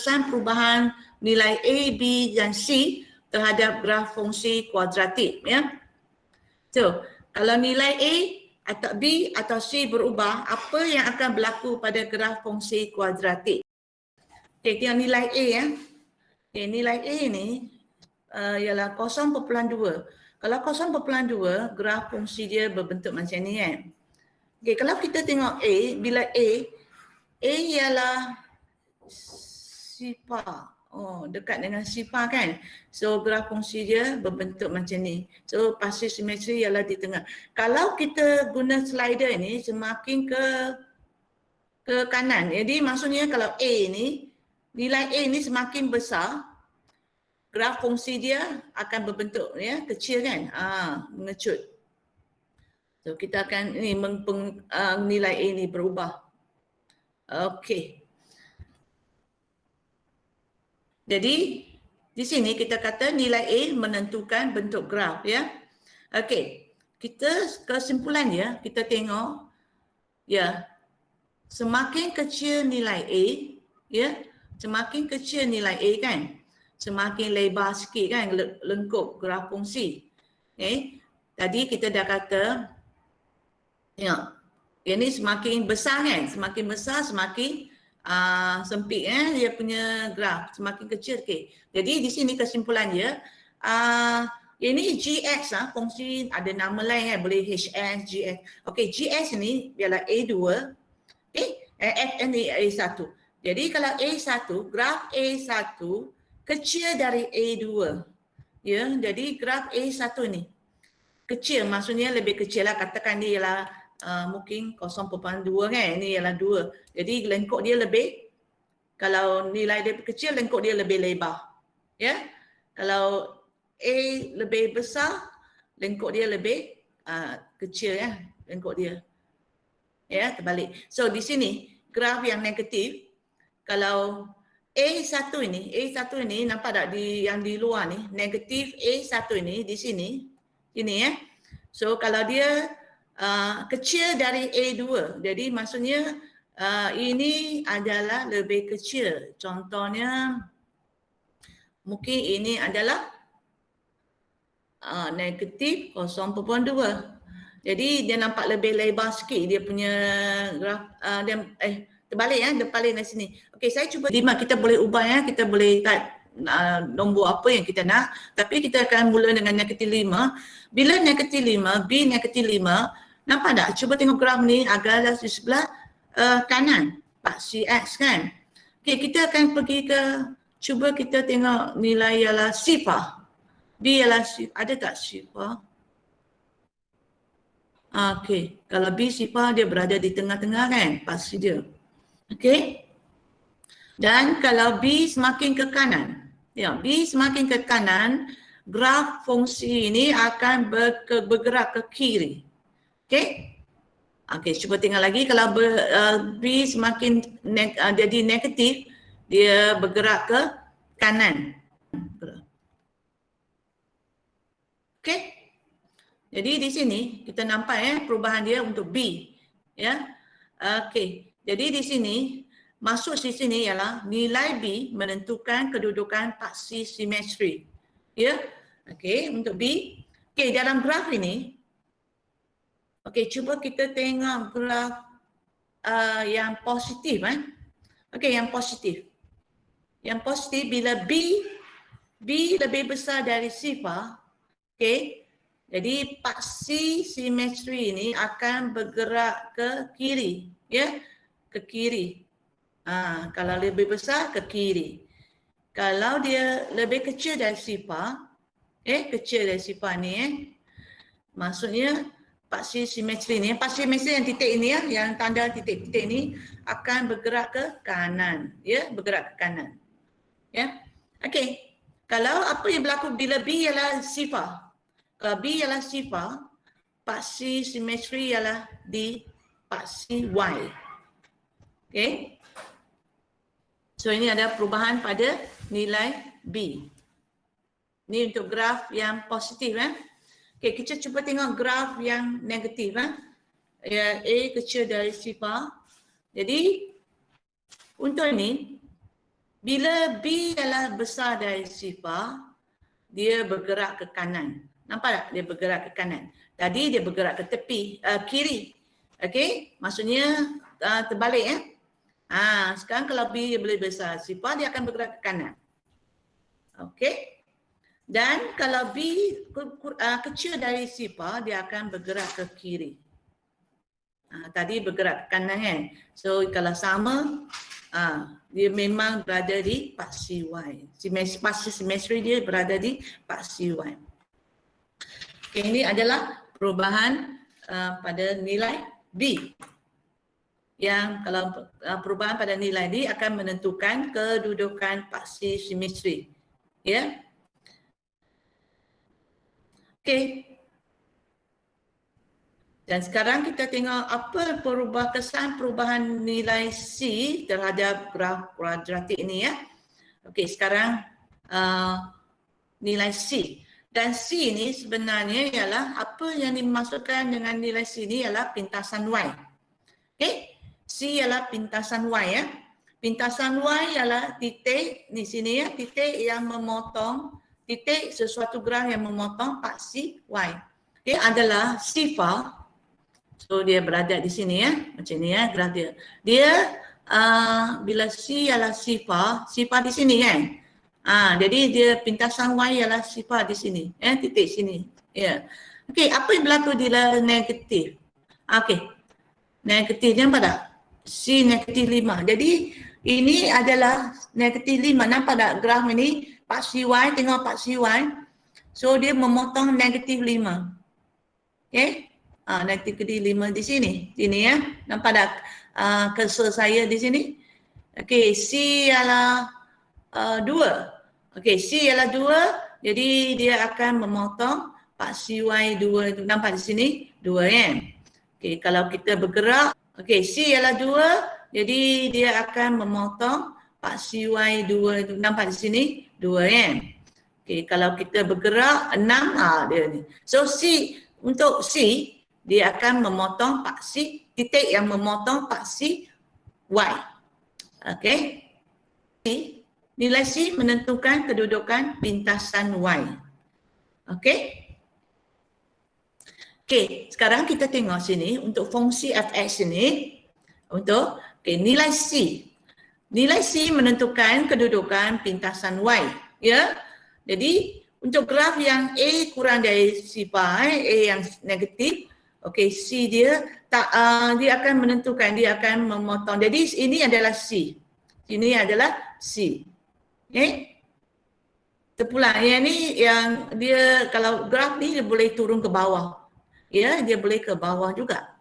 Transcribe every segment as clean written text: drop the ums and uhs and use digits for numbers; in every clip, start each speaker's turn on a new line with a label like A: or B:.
A: kesan perubahan nilai A, B dan C terhadap graf fungsi kuadratik, ya. So, kalau nilai A atau B atau C berubah, apa yang akan berlaku pada graf fungsi kuadratik? Okey, tengok nilai A, ya. Okey, nilai A ni ialah 0.2. Kalau 0.2, graf fungsi dia berbentuk macam ni, kan. Okey, kalau kita tengok A, bila A ialah sifar. Oh, dekat dengan sifar, kan. So, graf fungsi dia berbentuk macam ni. So, pasti simetri ialah di tengah. Kalau kita guna slider ni semakin ke kanan. Jadi, maksudnya kalau A ni, nilai A ni semakin besar, graf fungsi dia akan berbentuk, ya, kecil, kan. Mengecut. So, kita akan ni nilai A ni berubah. Okey. Jadi, di sini kita kata nilai A menentukan bentuk graf, ya. Okey. Kita kesimpulan dia, kita tengok, ya, semakin kecil nilai A, ya, semakin kecil nilai A, kan, semakin lebar sikit, kan, lengkup graf fungsi. Okey. Tadi kita dah kata, tengok, ini semakin besar, kan, semakin besar semakin sempit, dia punya graf, semakin kecil. Okay. Jadi di sini kesimpulan dia, ini GX, fungsi ada nama lain, kan, boleh HS, GX. Okey, GX ni ialah A2, okay, FN ni A1. Jadi kalau A1, graf A1 kecil dari A2, ya, jadi graf A1 ni kecil, maksudnya lebih kecil lah, katakan dia ialah mungkin 0.2, kan, ini ialah 2. Jadi lengkuk dia lebih, kalau nilai dia kecil, lengkuk dia lebih lebar. Ya. Kalau A lebih besar, lengkuk dia lebih kecil, ya, lengkuk dia. Ya, terbalik. So di sini graf yang negatif, kalau A1 ini nampak tak yang di luar ni, negatif A1 ini di sini, ya. So kalau dia kecil dari A2, jadi maksudnya ini adalah lebih kecil. Contohnya mungkin ini adalah negatif 0.2. Jadi dia nampak lebih lebar sikit dia punya graf, terbalik, ya, terbalik dari sini. Okey, saya cuba 5, kita boleh ubah, ya, kita boleh type nombor apa yang kita nak, tapi kita akan mula dengan negatif 5. Bila negatif 5, B negatif 5, nampak tak? Cuba tengok graf ni agak di sebelah kanan, Pak CX, kan. Okey, kita akan pergi ke, cuba kita tengok nilai ialah sifar. B ialah sifar, ada tak sifar? Okey, kalau B sifar dia berada di tengah-tengah, kan, pasti dia. Okey. Dan kalau B semakin ke kanan, ya, B semakin ke kanan, graf fungsi ini akan bergerak ke kiri. Okey. Okey, cuba tengok lagi, kalau B semakin jadi negatif, dia bergerak ke kanan. Okey. Jadi di sini kita nampak, ya, perubahan dia untuk B, ya. Okey. Jadi di sini masuk di sini ialah nilai B menentukan kedudukan paksi simetri. Ya. Okey, untuk B. Okey, dalam graf ini, okey, cuba kita tengok graf yang positif, Okey, yang positif. Yang positif bila B lebih besar dari sifar, okey. Jadi paksi simetri ini akan bergerak ke kiri, ya, ke kiri. Kalau lebih besar ke kiri. Kalau dia lebih kecil dari sifar, kecil dari sifar ni, maksudnya paksi simetri ni, paksi simetri yang titik ini, ya, yang tanda titik-titik ni akan bergerak ke kanan, ya, bergerak ke kanan. Ya. Okey. Kalau apa yang berlaku bila B ialah sifar? Kalau B ialah sifar, paksi simetri ialah di paksi Y. Okey. So ini ada perubahan pada nilai B. Ini untuk graf yang positif, Okey, kita cuba tengok graf yang negatif, Ya, A kecil dari sifar. Jadi untuk ini Bila B adalah besar dari sifar, dia bergerak ke kanan. Nampak tak? Dia bergerak ke kanan. Tadi dia bergerak ke tepi, kiri. Okey? Maksudnya terbalik ya. Sekarang kalau B dia boleh besar sifar, dia akan bergerak ke kanan. Okey? Dan kalau B kecil dari sifar, dia akan bergerak ke kiri. Tadi bergerak ke kanan kan. So kalau sama, dia memang berada di paksi Y. Paksi simetri dia berada di paksi Y. Okay, ini adalah perubahan pada nilai B. Yang kalau perubahan pada nilai D akan menentukan kedudukan paksi simetri. Ya. Okay. Dan sekarang kita tengok apa kesan perubahan nilai C terhadap graf kuadratik ini ya. Okey, sekarang nilai C. Dan C ini sebenarnya ialah apa yang dimaksudkan dengan nilai C ini ialah pintasan Y. Okey, C ialah pintasan Y ya. Pintasan Y ialah titik di sini ya, titik yang memotong, titik sesuatu graf yang memotong paksi Y. Okey, adalah sifar. So dia berada di sini ya, macam ni ya graf dia. Dia bila C ialah sifar di sini kan. Jadi dia pintasan Y ialah sifar di sini, titik sini. Ya. Okey, apa yang berlaku bila negatif? Okey. Negatif dia nampak tak? C negatif 5. Jadi ini adalah negatif 5. Nampak tak graf ini? Paksi Y, tengok paksi Y. So dia memotong negatif 5. Okey. Negatif 5 di sini. Sini ya. Nampak tak cursor saya di sini? Okey, C ialah 2. Okey, C ialah 2. Jadi dia akan memotong paksi Y 2. Nampak di sini? 2 kan? Okey, kalau kita bergerak. Okey, C ialah 2. Jadi dia akan memotong paksi Y 2. Nampak di sini? 2 kan? Okey, kalau kita bergerak 6. Dia ni. So C, untuk C, dia akan memotong paksi, titik yang memotong paksi Y. Okey. Nilai C menentukan kedudukan pintasan Y. Okey. Okey, sekarang kita tengok sini untuk fungsi fx ini. Untuk nilai C. Nilai C menentukan kedudukan pintasan Y. Ya. Jadi untuk graf yang A kurang dari sifar, A yang negatif, okey, C dia dia akan menentukan, dia akan memotong. Jadi ini adalah C. Ini adalah C. Okey. Terpulang yang ni yang dia kalau graf ni dia boleh turun ke bawah. Ya, dia boleh ke bawah juga.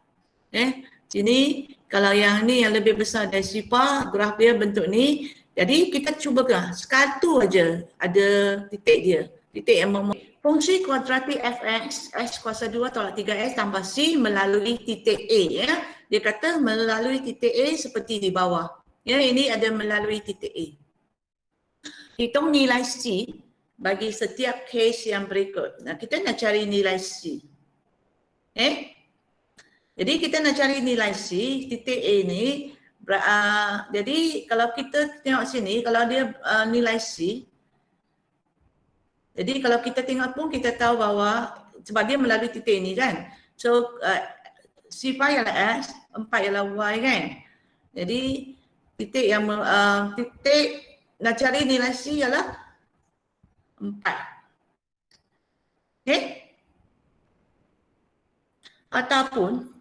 A: Sini kalau yang ni yang lebih besar dari sifar, graf dia bentuk ni. Jadi kita cuba satu aja ada titik dia. Titik yang fungsi kuadratik fx, x kuasa 2 tolak 3x tambah c melalui titik A. Ya. Dia kata melalui titik A seperti di bawah. Ya, ini ada melalui titik A. Hitung nilai C bagi setiap case yang berikut. Nah, kita nak cari nilai C. Jadi kita nak cari nilai C, titik A ni. Jadi kalau kita tengok sini, kalau dia nilai C, jadi kalau kita tengok pun kita tahu bahawa sebab dia melalui titik ini kan. So sifar ialah X, 4 ialah Y kan. Jadi titik yang titik nak cari nilai C ialah 4. Okey. Ataupun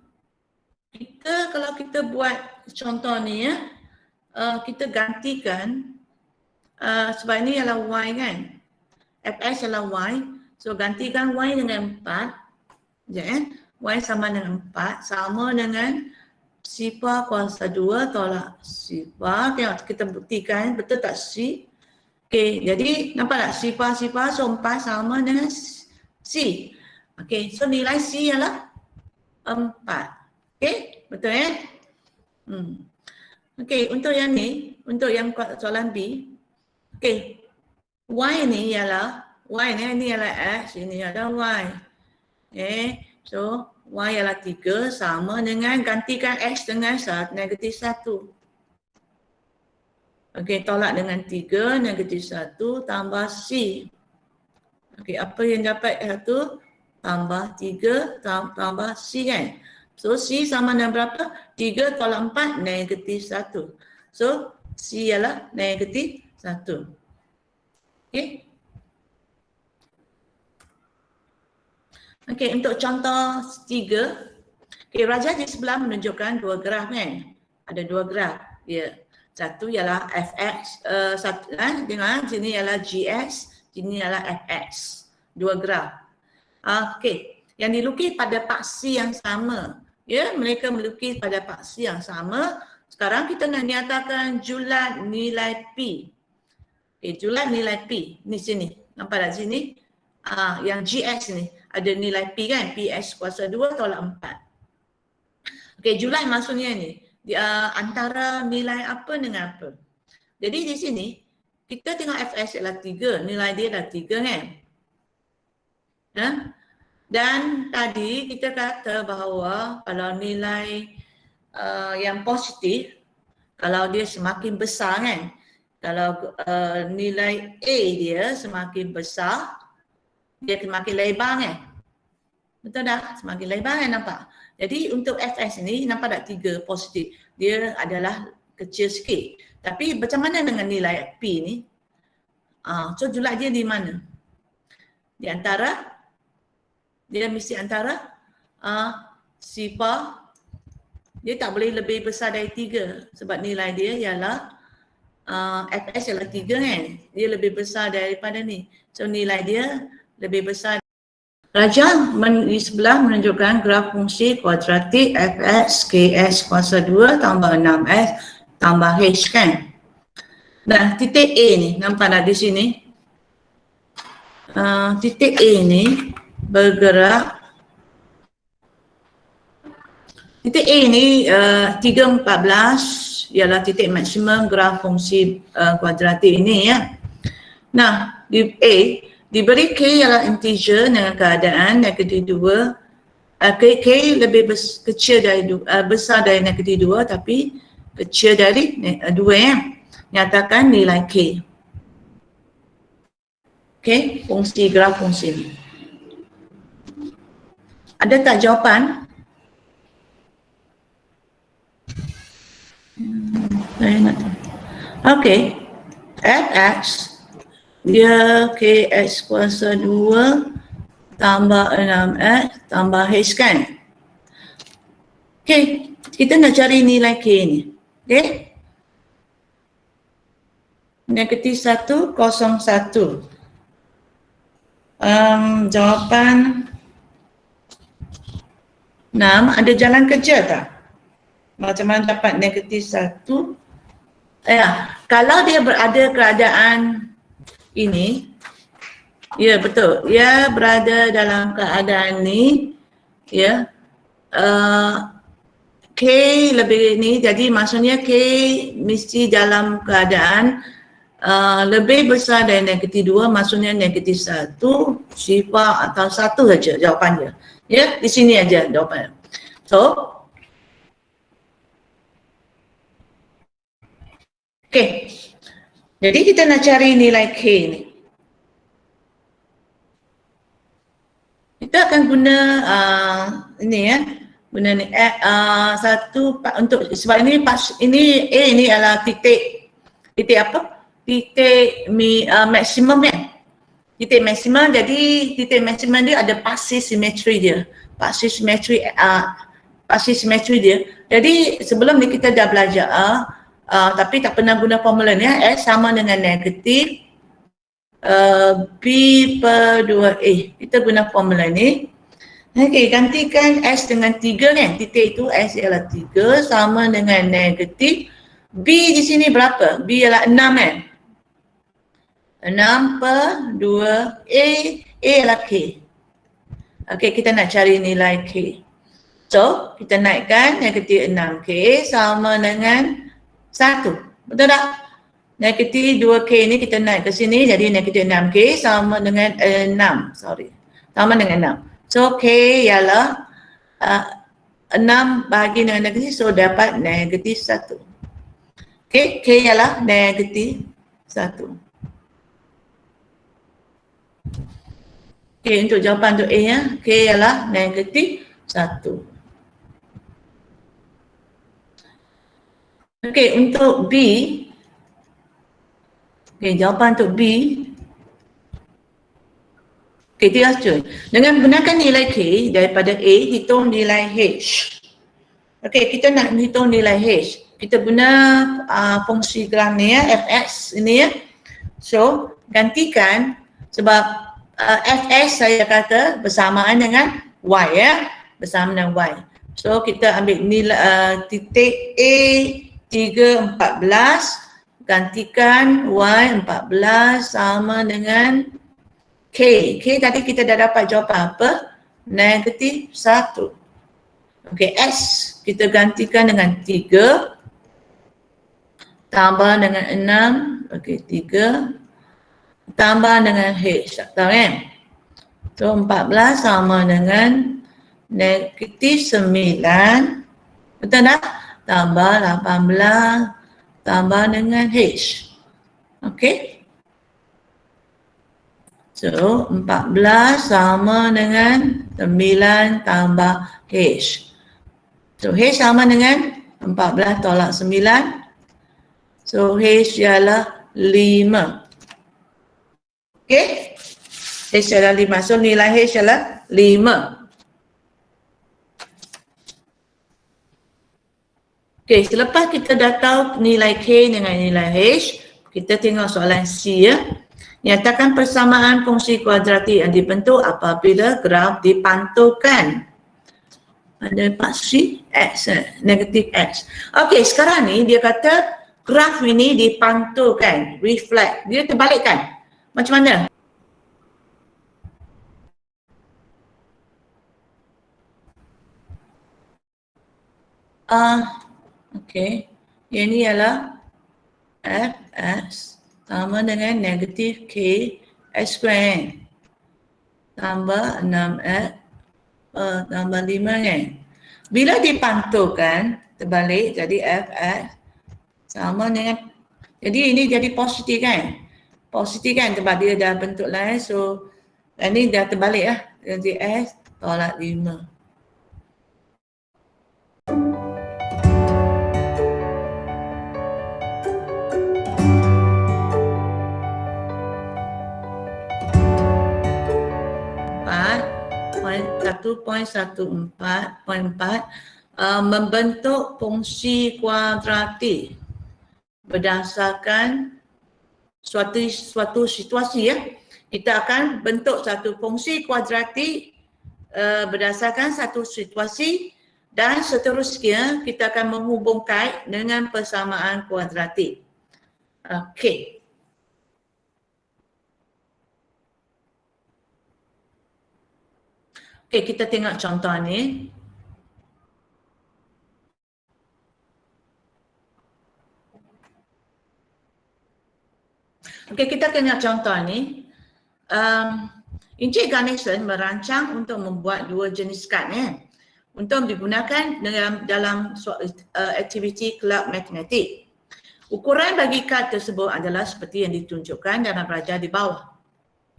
A: kalau kita buat contoh ni ya, kita gantikan sebab ini ialah Y kan. Fx adalah Y. So gantikan Y dengan 4. Y sama dengan 4. Sama dengan sifar kuasa 2 tolak sifar. Tengok kita buktikan betul tak C. Okey, jadi nampak tak sifar-sifar. So 4 sama dengan C. Okey, so nilai C ialah 4. Okey, betul ya? Okey, untuk yang ni, untuk yang soalan B. Okey. Y ni ialah X, ini adalah Y. So Y ialah 3 sama dengan gantikan X dengan negatif 1. Okey, tolak dengan 3, negatif 1 tambah C. Okey, apa yang dapat 1 tambah 3 tambah C kan? So, C sama dengan berapa? 3 tolak 4, negatif 1. So, C ialah negatif 1. Okey. Okey, untuk contoh 3. Okey, Raja di sebelah menunjukkan dua graf kan? Ada dua graf. Ya. Satu ialah fx, dengan sini ialah gs, sini ialah fx. Dua graf. Okey, yang dilukis pada paksi yang sama. Ya, mereka melukis pada paksi yang sama. Sekarang kita nak nyatakan julat nilai P. Okey, julat nilai P. Ni sini. Nampak tak sini? Yang gs ni ada nilai P kan? Ps kuasa 2 tolak 4. Okey, julat maksudnya ni antara nilai apa dengan apa. Jadi di sini kita tengok fs ialah 3, nilai dia dah 3 kan. Ya? Dan tadi kita kata bahawa kalau nilai yang positif, kalau dia semakin besar kan, kalau nilai A dia semakin besar, dia semakin lebar kan. Betul dah? Semakin lebar kan nampak? Jadi untuk fs ni nampak tak 3 positif. Dia adalah kecil sikit. Tapi macam mana dengan nilai P ni? So julat dia di mana? Di antara, dia mesti antara sifar, dia tak boleh lebih besar dari 3 sebab nilai dia ialah fs ialah 3 kan. Dia lebih besar daripada ni. So nilai dia lebih besar. Raja di sebelah menunjukkan graf fungsi kuadratik fx ks kuasa 2 tambah 6s tambah h kan. Nah, titik A ni nampak tak di sini? Titik A ni bergerak. Titik A ni 3,14 ialah titik maksimum graf fungsi kuadratik ini ya. Nah, di A diberi K ialah integer dengan keadaan negatif 2. K lebih kecil dari besar dari negatif 2 tapi kecil dari 2 ya. Nyatakan nilai K. Okey, fungsi graf fungsi ni. Ada tak jawapan? Saya nak tahu. Okey. Fx dia Kx kuasa 2 tambah 6x tambah h kan. Okey, kita nak cari nilai K ni. Okey. Negatif 1, 0, 1. Jawapan 6, ada jalan kerja tak? Macam mana dapat negatif 1? Kalau dia berada keadaan ini, ya betul, dia berada dalam keadaan ni, ya, K lebih ni, jadi maksudnya K mesti dalam keadaan lebih besar dari negatif 2, maksudnya negatif 1, sifar atau 1 saja jawapannya. Ya, di sini aja jawapannya. So, okey. Jadi kita nak cari nilai K ni. Kita akan guna ini ya. Guna ni satu untuk sebab ini A ni adalah titik apa? Titik maksimum kan. Titik maksimum, jadi titik maksimum dia ada paksi simetri dia. Paksi simetri dia. Jadi sebelum ni kita dah belajar tapi tak pernah guna formula ni ya. S sama dengan negatif B per 2A. Kita guna formula ni. Okey, gantikan S dengan 3 kan. Titik itu S ialah 3 sama dengan negatif. B di sini berapa? B ialah 6 kan. 6 per 2A. A ialah K. Okey, kita nak cari nilai K. So, kita naikkan negatif 6K sama dengan 1. Betul tak? Negatif 2K ni kita naik ke sini, jadi negatif 6K sama dengan 6. Sama dengan 6. So, K ialah 6 bahagi dengan negatif, so dapat negatif 1. Okey, K ialah negatif 1. Okey, untuk jawapan untuk A ya, K ialah negatif 1. Okey, untuk B, okey, jawapan untuk B, okey, dia hancur. Dengan menggunakan nilai K daripada A, hitung nilai H. Okey, kita nak hitung nilai H. Kita guna fungsi graf ni ya, Fx ini ya. So, gantikan sebab Fx saya kata bersamaan dengan Y ya. Bersama dengan Y. So, kita ambil nilai titik A 3, 14. Gantikan Y 14 sama dengan K. K tadi kita dah dapat jawapan apa? Negatif 1. Okey, S kita gantikan dengan 3 tambah dengan 6. Okey, 3 tambah dengan H. Tak tahu kan? So, 14 sama dengan negatif 9. Betul tak? Tambah 18 tambah dengan H. Okey. So, 14 sama dengan 9 tambah H. So, H sama dengan 14 tolak 9. So, H ialah 5. Okey? H ialah 5. So, nilai H ialah 5. Okey, selepas kita dah tahu nilai K dengan nilai H, kita tengok soalan C ya. Nyatakan persamaan fungsi kuadratik yang dibentuk apabila graf dipantulkan. Ada part C, X, negatif X. Okey, sekarang ni dia kata graf ini dipantulkan, reflect. Dia terbalikkan. Macam mana? Okey. Yang ni ialah Fx sama dengan negatif K X square tambah 6X tambah 5 kan. Bila dipantulkan terbalik jadi Fx sama dengan, jadi ini jadi positif kan. Positif kan sebab dia dah bentuk lain. So ini dah terbalik lah. Jadi X tolak 5. Membentuk fungsi kuadratik berdasarkan suatu situasi ya. Kita akan bentuk satu fungsi kuadratik berdasarkan satu situasi dan seterusnya kita akan menghubungkan dengan persamaan kuadratik. Okey. Okey, kita tengok contoh ni. Okey, kita tengok contoh ni. Encik Ganesan merancang untuk membuat 2 jenis kad untuk digunakan dalam aktiviti kelab matematik. Ukuran bagi kad tersebut adalah seperti yang ditunjukkan dalam raja di bawah.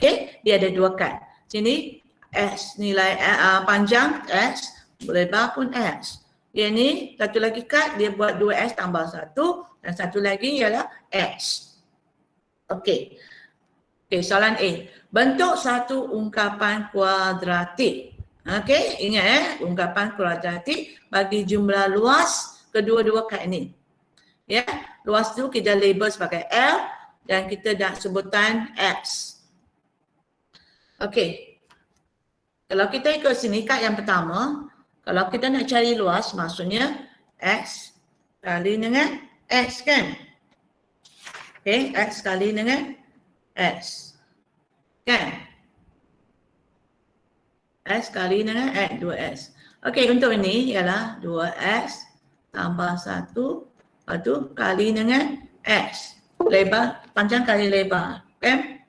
A: Okey, dia ada 2 kad. Sini X nilai panjang X, lebar pun X. Yang ni satu lagi kad dia buat 2X tambah 1 dan satu lagi ialah X. Okey. Okey, soalan A. Bentuk satu ungkapan kuadratik. Okey, ingat ungkapan kuadratik bagi jumlah luas kedua-dua kad ini. Ya, luas tu kita label sebagai L dan kita dah sebutan X. Okey. Kalau kita ikut sini kad yang pertama, kalau kita nak cari luas maksudnya X kali dengan X kan? Okey, X kali dengan X. Kan? X kali dengan X, 2X. Okey, untuk ini ialah 2X tambah 1, lepas tu kali dengan X. Lebar, panjang kali lebar. Kan?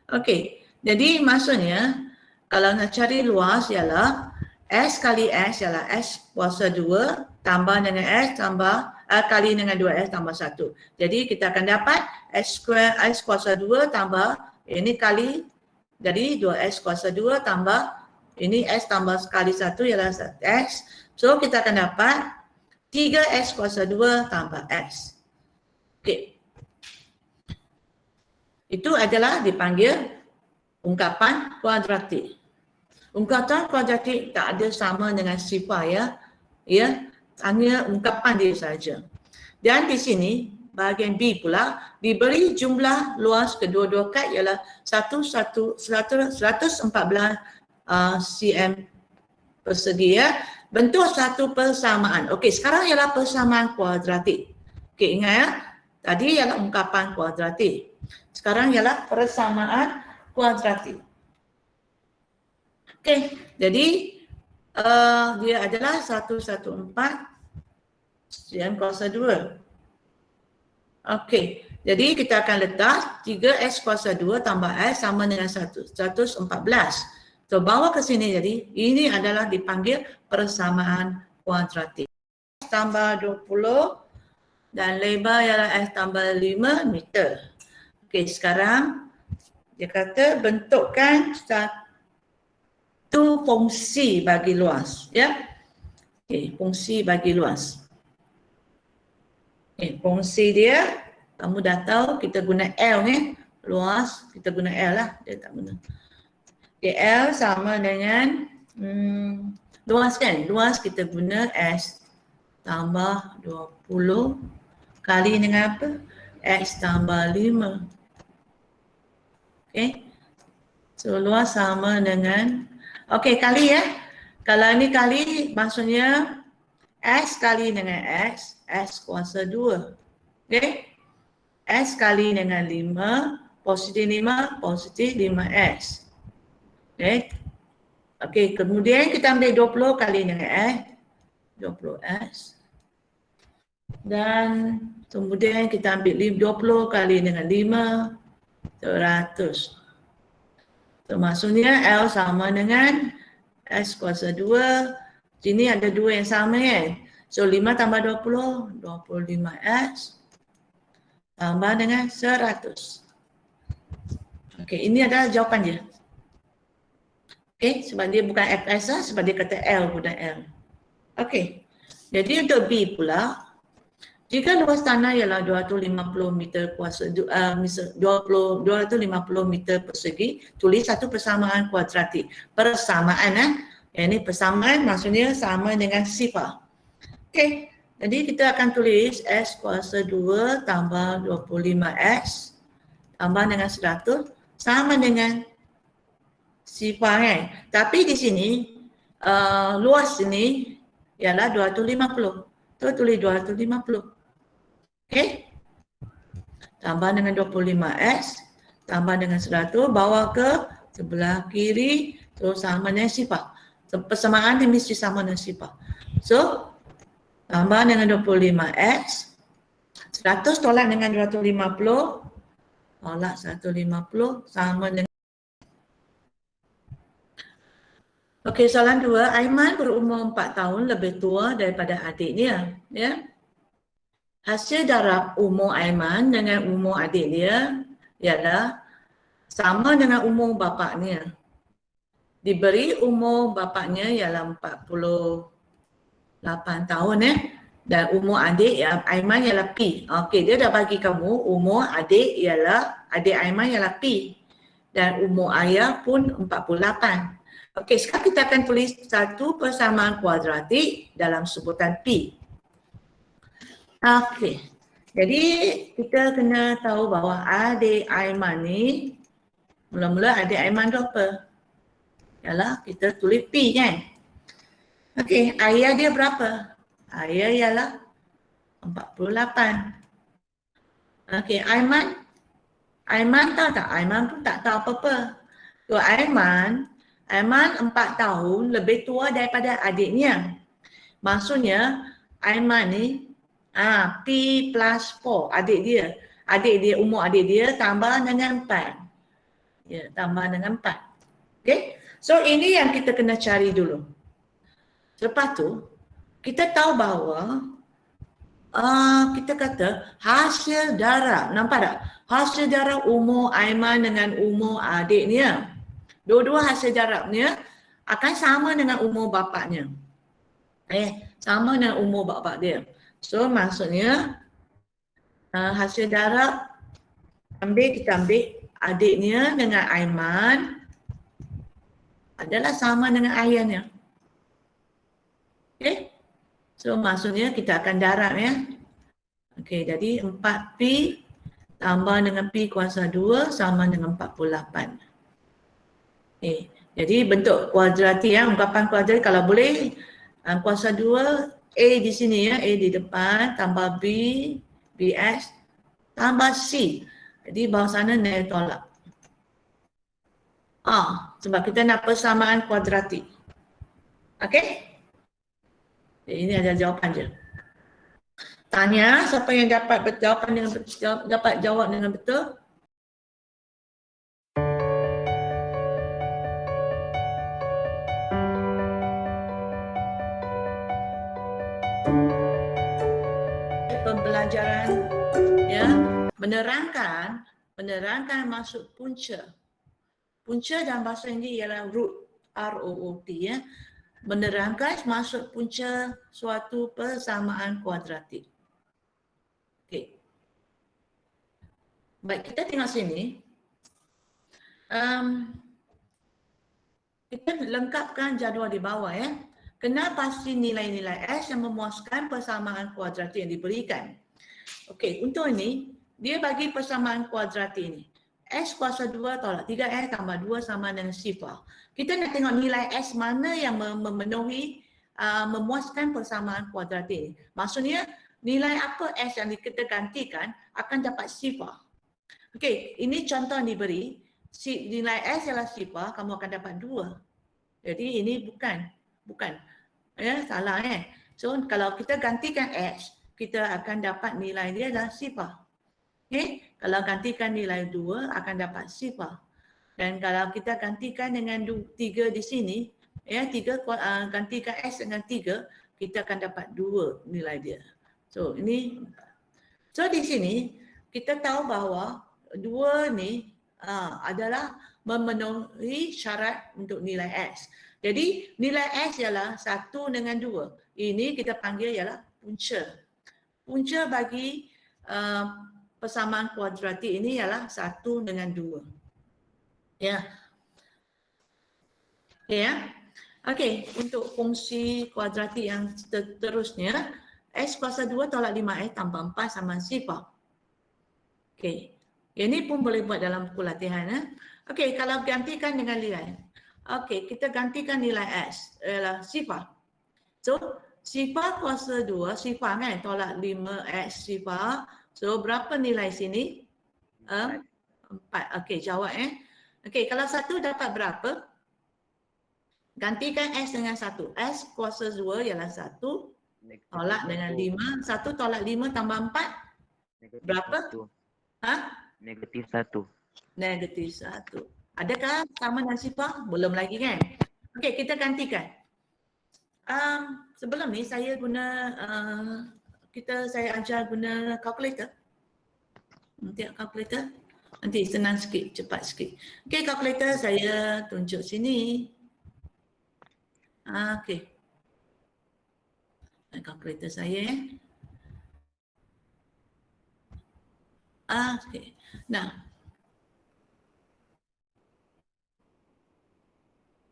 A: Okey, jadi maksudnya kalau nak cari luas ialah X kali X ialah X kuasa 2 tambah dengan X tambah kali dengan 2S tambah 1. Jadi kita akan dapat S kuasa 2 tambah ini kali, jadi 2S kuasa 2 tambah ini S tambah kali 1 ialah S. So kita akan dapat 3S kuasa 2 tambah S. Okey. Itu adalah dipanggil ungkapan kuadratik. Ungkapan kuadratik tak ada sama dengan sifar ya. Ya, hanya ungkapan dia saja. Dan di sini bahagian B pula diberi jumlah luas kedua-dua kad ialah 114 cm persegi ya. Bentuk satu persamaan. Okey, sekarang ialah persamaan kuadratik. Okey, ingat ya. Tadi ialah ungkapan kuadratik. Sekarang ialah persamaan kuadratik. Okey, jadi dia adalah 114 cm kuasa 2. Okey, jadi kita akan letak 3S kuasa 2 tambah S sama dengan 114. So, bawa ke sini jadi ini adalah dipanggil persamaan kuadratik. S tambah 20 dan lebar ialah S tambah 5 meter. Okey, sekarang dia kata bentukkan satu fungsi bagi luas. Ya. Okey, fungsi bagi luas. Fungsi dia, kamu dah tahu kita guna L ni, luas kita guna L lah, dia tak guna. Okay, L sama dengan luas kan, luas kita guna S tambah 20 kali dengan apa? X tambah 5. Okay, so luas sama dengan, okay kali ya, kalau ni kali maksudnya S kali dengan X, S kuasa 2. Okay. S kali dengan 5, positif 5, positif 5S. Okay. Okay, kemudian kita ambil 20 kali dengan S, 20S. Dan kemudian kita ambil 20 kali dengan 5, 100. So, maksudnya L sama dengan S kuasa 2. Sini ada 2 yang sama kan. So 5 tambah 20, 25S tambah dengan 100. Okey, ini adalah jawapan dia. Okey, sebab dia bukan FS lah, sebab dia kata L guna L. Okey, jadi untuk B pula, jika luas tanah ialah 250 meter kuasa 250 meter persegi, tulis satu persamaan kuadratik. Persamaan ini persamaan maksudnya sama dengan sifar. Okey, jadi kita akan tulis S kuasa 2 tambah 25S tambah dengan 100 sama dengan sifar kan. Tapi di sini luas ini ialah 250. Tu tulis 250. Okey. Tambah dengan 25S tambah dengan 100 bawa ke sebelah kiri terus sama dengan sifar. Persamaan ni mesti sama dengan sifar. So tambah dengan 25X, 100 tolak dengan 250, tolak 150 sama dengan. Okey, soalan 2, Aiman berumur 4 tahun lebih tua daripada adiknya. Ya. Hasil darab umur Aiman dengan umur adik dia ialah sama dengan umur bapaknya. Diberi umur bapaknya ialah 48 tahun dan umur adik ya Aiman ialah P. Okey, dia dah bagi kamu umur adik Aiman ialah P dan umur ayah pun 48. Okey, sekarang kita akan tulis satu persamaan kuadratik dalam sebutan P. Okey. Jadi kita kena tahu bahawa adik Aiman ni mula-mula adik Aiman tu apa? Ialah kita tulis P kan? Okey, ayah dia berapa? Ayah ialah 48. Okey, Aiman tahu tak? Aiman pun tak tahu apa-apa. So Aiman 4 tahun lebih tua daripada adiknya. Maksudnya Aiman ni P plus 4 adik dia umur adik dia tambah dengan 4. Ya, tambah dengan 4. Okey. So ini yang kita kena cari dulu. Lepas tu kita tahu bahawa Kita kata hasil darab. Nampak tak? Hasil darab umur Aiman dengan umur adiknya. Dua-dua hasil darabnya akan sama dengan umur bapaknya. Sama dengan umur bapak dia. So maksudnya hasil darab kita ambil adiknya dengan Aiman adalah sama dengan ayahnya. Okey. So maksudnya kita akan darab ya. Okey, jadi 4P tambah dengan P kuasa 2 sama dengan 48. Jadi bentuk kuadratik ya, ungkapan kuadratik kalau boleh kuasa 2 A di sini ya, A di depan tambah B, BX tambah C. Jadi bawah sana nilai tolak. Sebab kita nak persamaan kuadratik. Okey? Ini ada jawapan je. Tanya siapa yang dapat jawapan dengan dapat jawab dengan betul. Pembelajaran ya, menerangkan maksud punca. Punca dalam bahasa Inggeris ialah root, R-O-O-T ya. Menerangkan maksud punca suatu persamaan kuadratik. Okey. Baik, kita tengok sini. Kita lengkapkan jadual di bawah ya. Kenal pasti nilai-nilai S yang memuaskan persamaan kuadratik yang diberikan. Okey, untuk ini dia bagi persamaan kuadratik ini. S kuasa 2 tolak 3S tambah 2 sama dengan sifar. Kita nak tengok nilai S mana yang memenuhi memuaskan persamaan kuadratik ini. Maksudnya nilai apa S yang kita gantikan akan dapat sifar. Okey, ini contoh yang diberi. Nilai S ialah sifar, kamu akan dapat 2. Jadi ini bukan. Ya, salah kan? So kalau kita gantikan X, kita akan dapat nilai dia adalah sifar. Okey, kalau gantikan nilai 2 akan dapat sifar. Dan kalau kita gantikan dengan 3 di sini, ya 3 gantikan S dengan 3, kita akan dapat 2 nilai dia. So ini di sini kita tahu bahawa 2 ni adalah memenuhi syarat untuk nilai S. Jadi nilai S ialah 1 dengan 2. Ini kita panggil ialah punca. Punca bagi persamaan kuadratik ini ialah 1 dengan 2. Ya. Ya. Okey, untuk fungsi kuadratik yang seterusnya, S kuasa 2 tolak 5S tambah 4 sama sifar. Okey. Ini pun boleh buat dalam buku latihan. Okey, kalau gantikan dengan nilai. Okey, kita gantikan nilai S ialah sifar. So, sifar kuasa 2, sifar kan, tolak 5X sifar. So, berapa nilai sini? 4. Okey, jawab Okey, kalau 1 dapat berapa? Gantikan S dengan 1. S kuasa 2 ialah 1. Tolak dengan 5. 1 tolak 5 tambah 4. Berapa?
B: Negatif 1.
A: Negatif 1. Adakah sama dengan sifar? Belum lagi kan? Okey, kita gantikan. Sebelum ni saya guna saya ajar guna kalkulator. Tengok kalkulator. Nanti senang sikit, cepat sikit. Okey, kalkulator saya tunjuk sini. Okey. Kalkulator saya okey. Nah.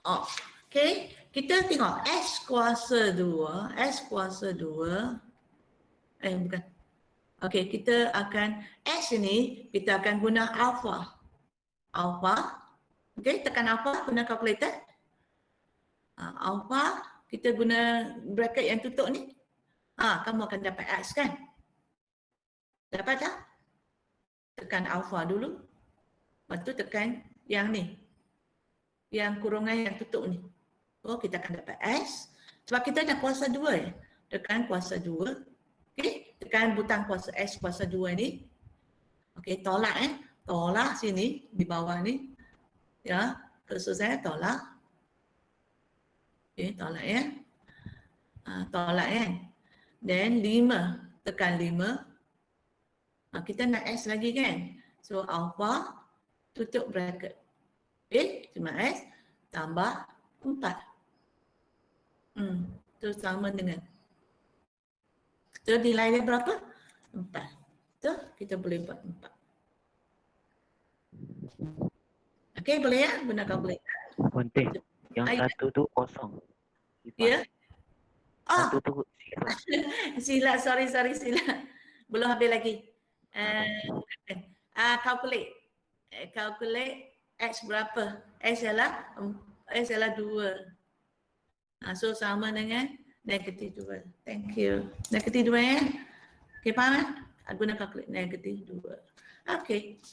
A: Okey, kita tengok S kuasa 2, bukan. Okey, kita akan S ini kita akan guna alpha. Okey, tekan alpha guna kalkulator. Alpha kita guna bracket yang tutup ni. Kamu akan dapat X kan? Dapat tak? Tekan alpha dulu. Lepas tu tekan yang ni. Yang kurungan yang tutup ni. Kita akan dapat S. Sebab kita nak kuasa 2 ya. Tekan kuasa 2. Okey, tekan butang kuasa S kuasa 2 ni. Okey, tolak Tolak sini di bawah ni. Ya, kursor saya tolak. Okey, tolak ya. Tolak kan. Then 5 tekan 5. Kita nak S lagi kan? So alpha tutup bracket. Okay, cuma S tambah 4. Itu sama dengan. So nilai dia berapa? 4. So kita boleh buat 4. Okay, boleh ya? Guna kalkulator.
B: Konten. Yang satu tu kosong.
A: Ya?
B: Satu tu sifar.
A: Silap, sorry, silap. Belum habis lagi. Calculate. Calculate X berapa? X ialah 2. So sama dengan negatif 2. Thank you. Negatif 2 ya? Okay, faham ya? Guna calculate negatif 2. Okay.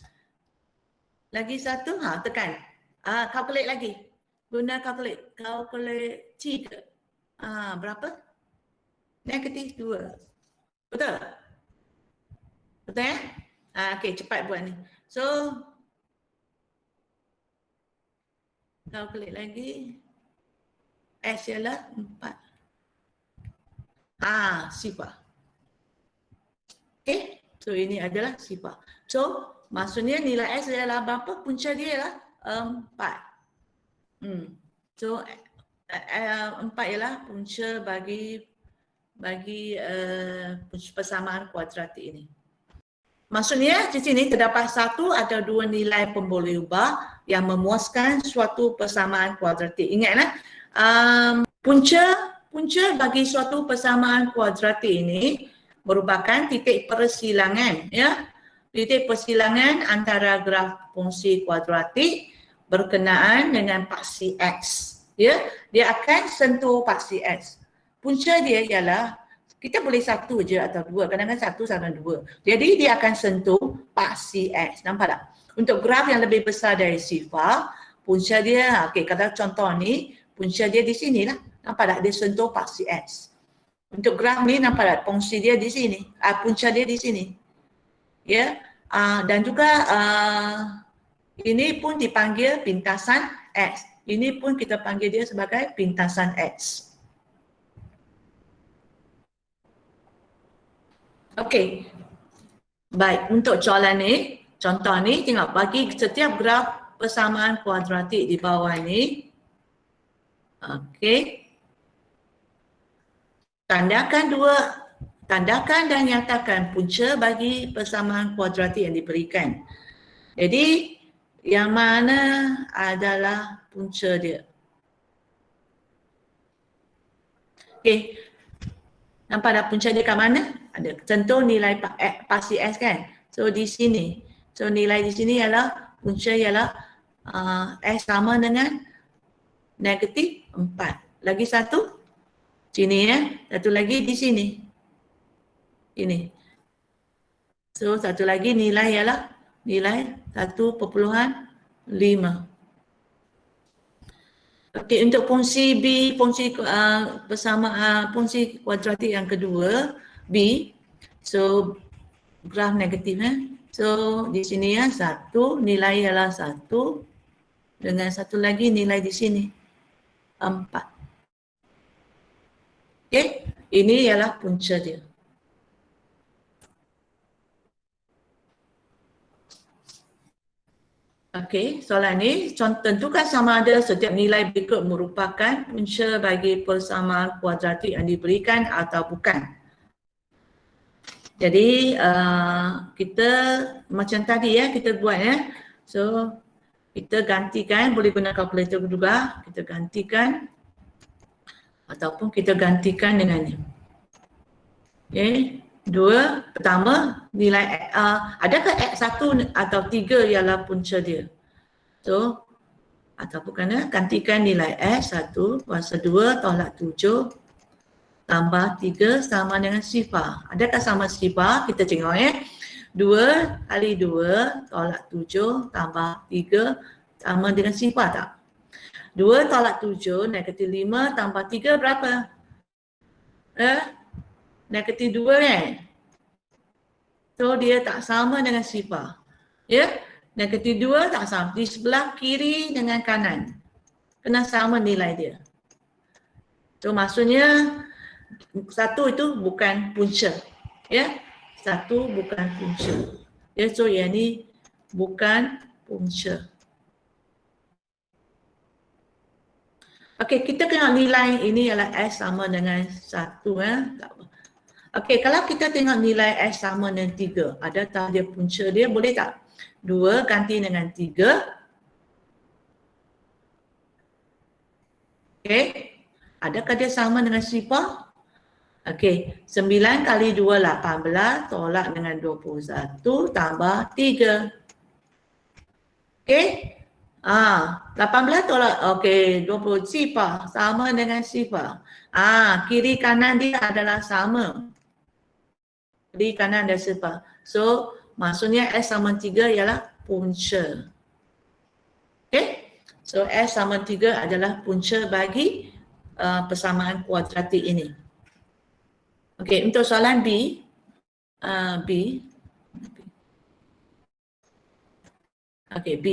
A: Lagi satu, tekan. Calculate lagi. Guna calculate. Calculate 3. Berapa? Negatif 2. Betul? Betul ya? Okay, cepat buat ni. So, calculate lagi. S ialah 4. Sifar. Okay, so ini adalah sifar. So, maksudnya nilai S adalah berapa? Punca dia ialah 4. So, 4 ialah punca bagi persamaan kuadratik ini. Maksudnya di sini terdapat satu atau dua nilai pemboleh ubah yang memuaskan suatu persamaan kuadratik. Ingatlah, punca bagi suatu persamaan kuadratik ini merupakan titik persilangan, ya. Titik persilangan antara graf fungsi kuadratik berkenaan dengan paksi X. Ya, dia akan sentuh paksi X. Punca dia ialah kita boleh satu je atau dua, kadang-kadang satu sama dua. Jadi dia akan sentuh paksi X. Nampak tak? Untuk graf yang lebih besar dari sifar, punca dia, okey, kalau contoh ni, punca dia di sini lah. Nampak tak? Dia sentuh paksi X. Untuk graf ni nampak tak? Fungsi dia di sini. Punca dia di sini. Ya. Dan juga ini pun dipanggil pintasan X. Ini pun kita panggil dia sebagai pintasan X. Okey. Baik, untuk soalan ni, contoh ni, tengok bagi setiap graf persamaan kuadratik di bawah ni. Okey. Tandakan dan nyatakan punca bagi persamaan kuadratik yang diberikan. Jadi, yang mana adalah punca dia? Okey. Nampak tak punca dia kat mana? Ada contoh nilai paksi S kan? So di sini. So nilai di sini ialah punca ialah S sama dengan negatif 4. Lagi satu sini ya. Satu lagi di sini. Ini. So satu lagi nilai ialah nilai 1.5. Okey, untuk fungsi B, fungsi fungsi kuadratik yang kedua, B. So graf negatif So di sini ya, satu nilai ialah 1 dengan satu lagi nilai di sini 4. Okey, ini ialah punca dia. Okey, soalan ni tentukan sama ada setiap nilai berikut merupakan punca bagi persamaan kuadratik yang diberikan atau bukan. Jadi kita macam tadi ya, kita buat ya. So kita gantikan, boleh guna kalkulator juga, kita gantikan ataupun kita gantikan dengan ni. Okey, dua, pertama nilai adakah X1 atau 3 ialah punca dia? So ataupun gantikan nilai X1 kuasa 2 tolak 7 tambah 3 sama dengan sifar. Adakah sama sifar? Kita tengok ya. 2 kali 2 tolak 7 tambah 3 sama dengan sifar tak? 2 tolak 7 negatif 5 tambah 3 berapa? Negatif 2 kan? So dia tak sama dengan sifar. Ya? Negatif 2 tak sama. Di sebelah kiri dengan kanan. Kena sama nilai dia. So maksudnya satu itu bukan punca. Ya, 1 bukan punca. Ya, so yang ni bukan punca. Okey, kita tengok nilai ini ialah S sama dengan 1 Tak apa. Okey, kalau kita tengok nilai S sama dengan 3, ada tak dia punca dia, boleh tak? 2 ganti dengan 3. Okey. Adakah dia sama dengan sifar? Okey, 9 kali 2 18 tolak dengan 21 tambah 3. Okey? 18 tolak, okey, 20 sifar sama dengan sifar. Kiri kanan dia adalah sama. Kiri kanan dan sifar. So, maksudnya S sama 3 ialah punca. Okey? So, S sama 3 adalah punca bagi persamaan kuadratik ini. Okey, untuk soalan B, B. Okey, B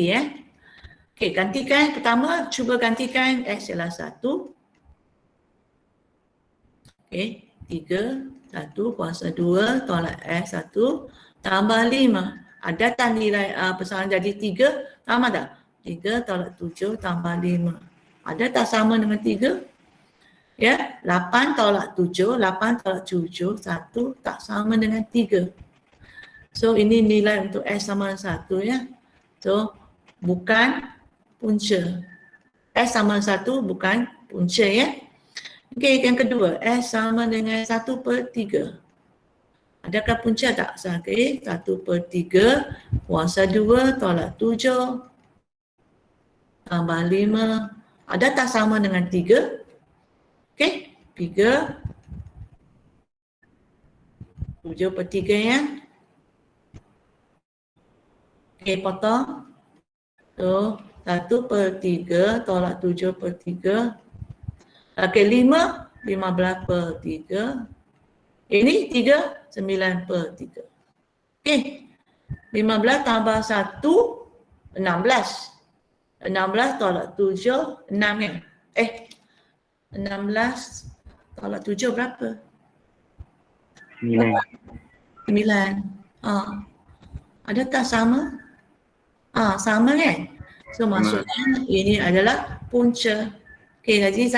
A: Okey, gantikan pertama, cuba gantikan S ialah 1. Okey, 3, 1 kuasa 2 tolak S 1 tambah 5. Ada tak nilai persamaan jadi 3? Sama tak? 3 tolak 7 tambah 5. Ada tak sama dengan 3? Ya, 8 tolak 7, 8 tolak 7, 1 tak sama dengan 3. So, ini nilai untuk S sama 1 ya. So, bukan punca. S sama 1 bukan punca ya. Okey, yang kedua, S sama dengan 1/3. Adakah punca tak? Okey, 1/3 kuasa 2 tolak 7 tambah 5. Ada tak sama dengan 3? Okey, 3 7/3 ya. Okey, potong. So, 1/3 tolak 7/3. Okey, 5 15/3. Ini 3 9/3. Okey, 15 tambah 1 16. 16 tolak 7 6 kan? 16 tolak 7 berapa?
B: 9.
A: 9. Ada tak sama? Sama kan? So maksudnya ini adalah punca. Okey, Aziz